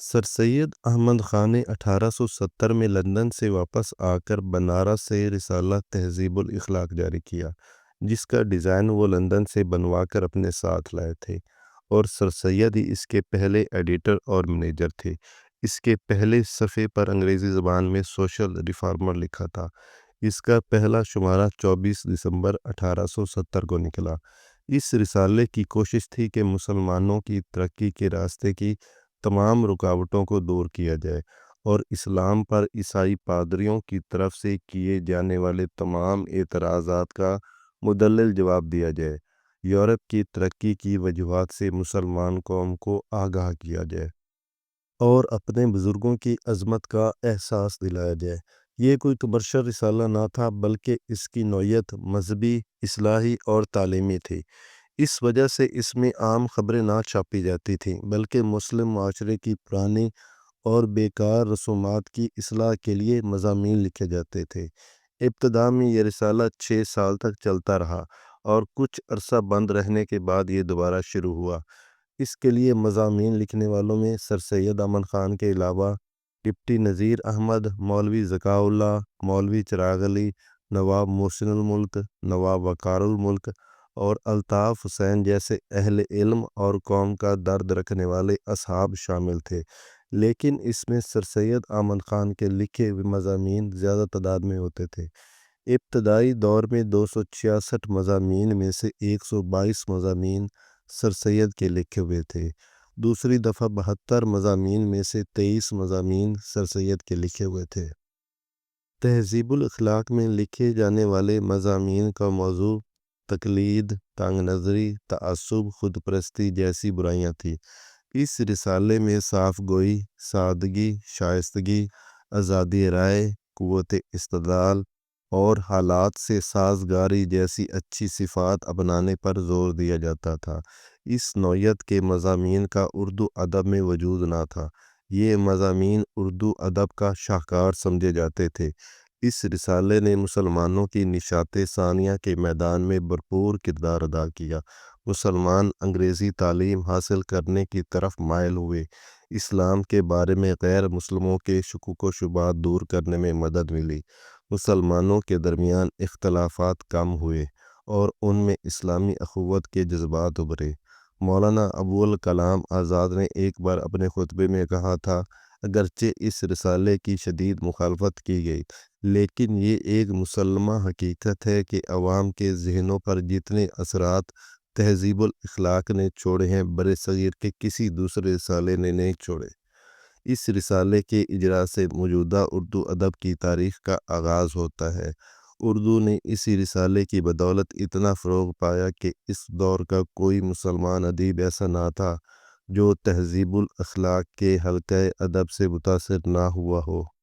سر سید احمد خان نے 1870 میں لندن سے واپس آ کر بنارس سے رسالہ تہذیب الاخلاق جاری کیا، جس کا ڈیزائن وہ لندن سے بنوا کر اپنے ساتھ لائے تھے، اور سر سید ہی اس کے پہلے ایڈیٹر اور مینیجر تھے۔ اس کے پہلے صفحے پر انگریزی زبان میں سوشل ریفارمر لکھا تھا۔ اس کا پہلا شمارہ 24 دسمبر 1870 کو نکلا۔ اس رسالے کی کوشش تھی کہ مسلمانوں کی ترقی کے راستے کی تمام رکاوٹوں کو دور کیا جائے اور اسلام پر عیسائی پادریوں کی طرف سے کیے جانے والے تمام اعتراضات کا مدلل جواب دیا جائے۔ یورپ کی ترقی کی وجوہات سے مسلمان قوم کو آگاہ کیا جائے اور اپنے بزرگوں کی عظمت کا احساس دلایا جائے۔ یہ کوئی کمرشل رسالہ نہ تھا، بلکہ اس کی نوعیت مذہبی، اصلاحی اور تعلیمی تھی۔ اس وجہ سے اس میں عام خبریں نہ چھاپی جاتی تھیں، بلکہ مسلم معاشرے کی پرانی اور بیکار رسومات کی اصلاح کے لیے مضامین لکھے جاتے تھے۔ ابتدا میں یہ رسالہ 6 سال تک چلتا رہا اور کچھ عرصہ بند رہنے کے بعد یہ دوبارہ شروع ہوا۔ اس کے لیے مضامین لکھنے والوں میں سر سید احمد خان کے علاوہ ڈپٹی نذیر احمد، مولوی ذکاء اللہ، مولوی چراغ علی، نواب محسن الملک، نواب وقار الملک اور الطاف حسین جیسے اہل علم اور قوم کا درد رکھنے والے اصحاب شامل تھے، لیکن اس میں سر سید احمد خان کے لکھے ہوئے مضامین زیادہ تعداد میں ہوتے تھے۔ ابتدائی دور میں 266 مضامین میں سے 122 مضامین سر سید کے لکھے ہوئے تھے۔ دوسری دفعہ 72 مضامین میں سے 23 مضامین سر سید کے لکھے ہوئے تھے۔ تہذیب الاخلاق میں لکھے جانے والے مضامین کا موضوع تقلید، تنگ نظری، تعصب، خود پرستی جیسی برائیاں تھیں۔ اس رسالے میں صاف گوئی، سادگی، شائستگی، آزادی رائے، قوت استدلال اور حالات سے سازگاری جیسی اچھی صفات اپنانے پر زور دیا جاتا تھا۔ اس نوعیت کے مضامین کا اردو ادب میں وجود نہ تھا۔ یہ مضامین اردو ادب کا شاہکار سمجھے جاتے تھے۔ اس رسالے نے مسلمانوں کی نشاط ثانیہ کے میدان میں بھرپور کردار ادا کیا۔ مسلمان انگریزی تعلیم حاصل کرنے کی طرف مائل ہوئے۔ اسلام کے بارے میں غیر مسلموں کے شکوک و شبہات دور کرنے میں مدد ملی۔ مسلمانوں کے درمیان اختلافات کم ہوئے اور ان میں اسلامی اخوت کے جذبات ابھرے۔ مولانا ابوالکلام آزاد نے ایک بار اپنے خطبے میں کہا تھا، اگرچہ اس رسالے کی شدید مخالفت کی گئی، لیکن یہ ایک مسلمہ حقیقت ہے کہ عوام کے ذہنوں پر جتنے اثرات تہذیب الاخلاق نے چھوڑے ہیں، برِ صغیر کے کسی دوسرے رسالے نے نہیں چھوڑے۔ اس رسالے کے اجرا سے موجودہ اردو ادب کی تاریخ کا آغاز ہوتا ہے۔ اردو نے اسی رسالے کی بدولت اتنا فروغ پایا کہ اس دور کا کوئی مسلمان ادیب ایسا نہ تھا جو تہذیب الاخلاق کے حلقۂ ادب سے متاثر نہ ہوا ہو۔